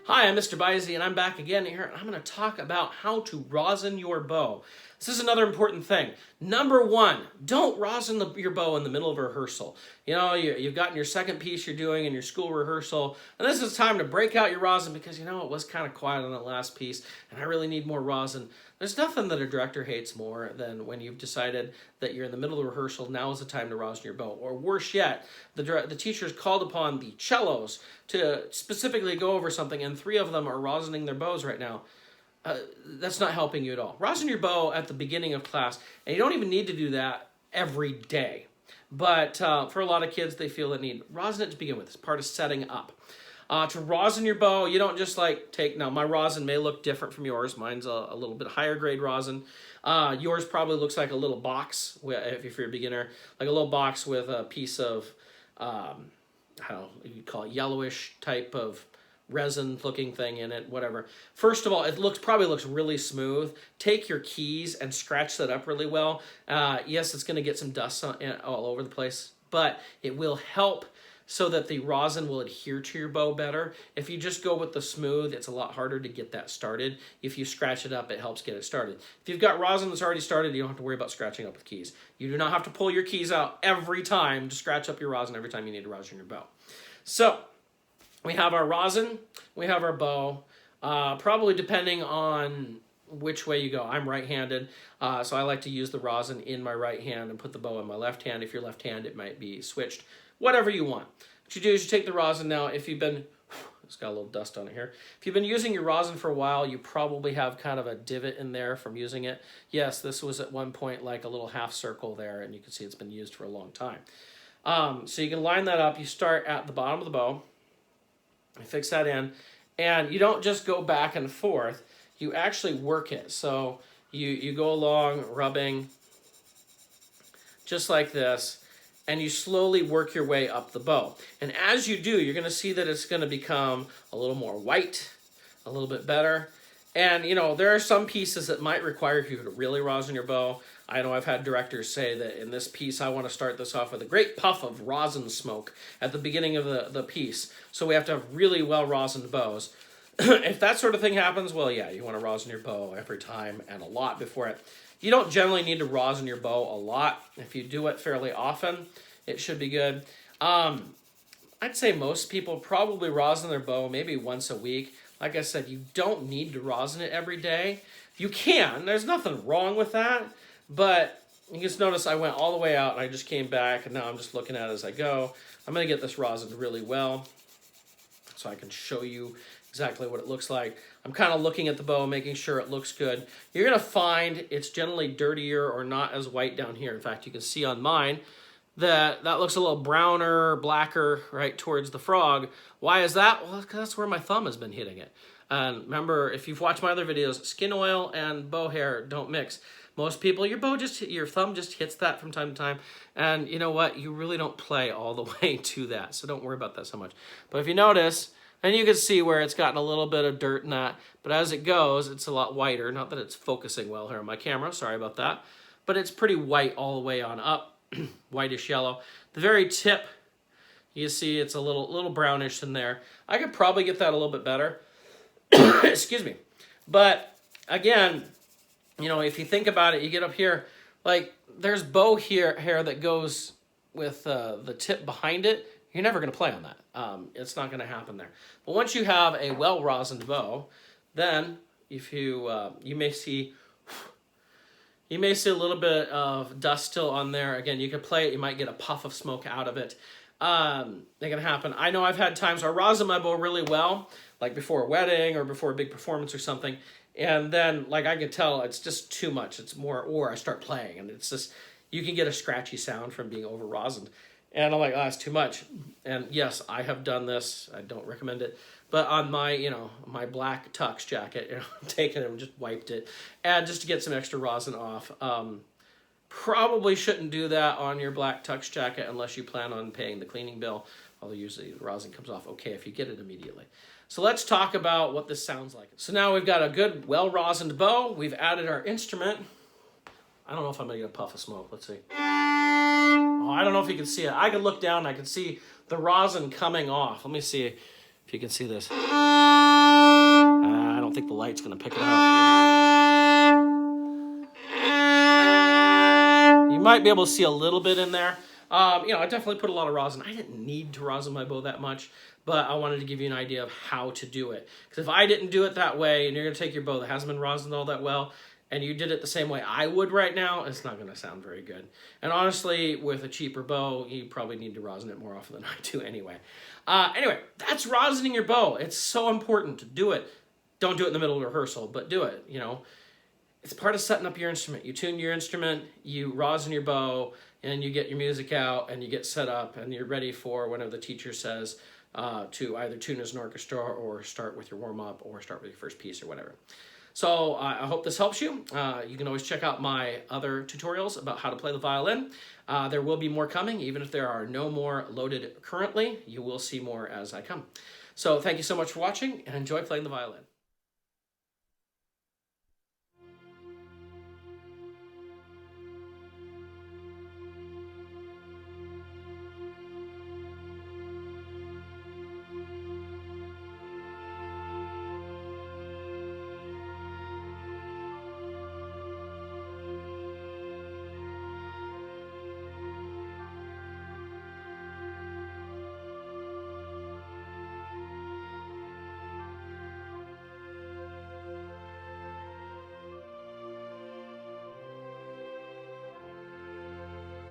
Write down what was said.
Hi, I'm Mr. Bisey, and I'm back again here, and I'm going to talk about how to rosin your bow. This is another important thing. Number one, don't rosin your bow in the middle of a rehearsal. You know, you've gotten your second piece you're doing in your school rehearsal, and this is time to break out your rosin because, you know, it was kind of quiet on that last piece, and I really need more rosin. There's nothing that a director hates more than when you've decided that you're in the middle of rehearsal, now is the time to rosin your bow. Or worse yet, the teacher's called upon the cellos to specifically go over something, and 3 of them are rosining their bows right now. That's not helping you at all. Rosin your bow at the beginning of class, and you don't even need to do that every day. But for a lot of kids, they feel the need. Rosin it to begin with. It's part of setting up. To rosin your bow, you don't just like take, now my rosin may look different from yours. Mine's a little bit higher grade rosin. Yours probably looks like a little box, if you're a beginner, like a little box with a piece of, how you call it, yellowish type of resin looking thing in it, whatever. First of all, it probably looks really smooth. Take your keys and scratch that up really well. Yes, it's going to get some dust all over the place, but it will help so that the rosin will adhere to your bow better. If you just go with the smooth, it's a lot harder to get that started. If you scratch it up, it helps get it started. If you've got rosin that's already started, you don't have to worry about scratching up with keys. You do not have to pull your keys out every time to scratch up your rosin every time you need to rosin your bow. So, we have our rosin, we have our bow, probably depending on which way you go. I'm right-handed, so I like to use the rosin in my right hand and put the bow in my left hand. If you're left-handed, it might be switched. Whatever you want. What you do is you take the rosin now. If you've been, it's got a little dust on it here. If you've been using your rosin for a while, you probably have kind of a divot in there from using it. Yes, this was at one point like a little half circle there, and you can see it's been used for a long time. So you can line that up. You start at the bottom of the bow. You fix that in, and you don't just go back and forth. You actually work it. So you go along rubbing just like this, and you slowly work your way up the bow. And as you do, you're going to see that it's going to become a little more white, a little bit better. And, you know, there are some pieces that might require you to really rosin your bow. I know I've had directors say that in this piece, I want to start this off with a great puff of rosin smoke at the beginning of the piece. So we have to have really well rosined bows. If that sort of thing happens, well, yeah, you want to rosin your bow every time and a lot before it. You don't generally need to rosin your bow a lot. If you do it fairly often, it should be good. I'd say most people probably rosin their bow maybe once a week. Like I said, you don't need to rosin it every day. You can. There's nothing wrong with that. But you just notice I went all the way out and I just came back, and now I'm just looking at it as I go. I'm going to get this rosined really well so I can show you exactly what it looks like. I'm kind of looking at the bow, making sure it looks good. You're going to find it's generally dirtier or not as white down here. In fact, you can see on mine that looks a little browner, blacker, right towards the frog. Why is that? Well, because that's where my thumb has been hitting it. And remember, if you've watched my other videos, skin oil and bow hair don't mix. Most people, your thumb just hits that from time to time. And you know what? You really don't play all the way to that. So don't worry about that so much. But if you notice, and you can see where it's gotten a little bit of dirt in that. But as it goes, it's a lot whiter. Not that it's focusing well here on my camera. Sorry about that. But it's pretty white all the way on up. Whitish yellow. The very tip, you see it's a little brownish in there. I could probably get that a little bit better. Excuse me. But again, you know, if you think about it, you get up here, like there's bow hair that goes with the tip behind it. You're never going to play on that. It's not going to happen there. But once you have a well-rosined bow, then if you may see a little bit of dust still on there. Again, you can play it. You might get a puff of smoke out of it. That can happen. I know I've had times where I rosin my bow really well, like before a wedding or before a big performance or something. And then, like, I can tell it's just too much. It's more, or I start playing, and it's just, you can get a scratchy sound from being over-rosined. And I'm like, oh, that's too much. And yes, I have done this. I don't recommend it. But on my, you know, my black tux jacket, you know, taken it and just wiped it. And just to get some extra rosin off. Probably shouldn't do that on your black tux jacket unless you plan on paying the cleaning bill. Although usually the rosin comes off okay if you get it immediately. So let's talk about what this sounds like. So now we've got a good, well-rosined bow. We've added our instrument. I don't know if I'm going to get a puff of smoke. Let's see. Oh, I don't know if you can see it. I can look down and I can see the rosin coming off. Let me see if you can see this. think the light's going to pick it up. You might be able to see a little bit in there. I definitely put a lot of rosin. I didn't need to rosin my bow that much, but I wanted to give you an idea of how to do it. Because if I didn't do it that way, and you're going to take your bow that hasn't been rosined all that well, and you did it the same way I would right now, it's not going to sound very good. And honestly, with a cheaper bow, you probably need to rosin it more often than I do anyway. Anyway, that's rosining your bow. It's so important to do it. Don't do it in the middle of rehearsal, but do it, It's part of setting up your instrument. You tune your instrument, you rosin your bow, and you get your music out, and you get set up, and you're ready for whenever the teacher says to either tune as an orchestra, or start with your warm-up, or start with your first piece, or whatever. So I hope this helps you. You can always check out my other tutorials about how to play the violin. There will be more coming. Even if there are no more loaded currently, you will see more as I come. So thank you so much for watching, and enjoy playing the violin.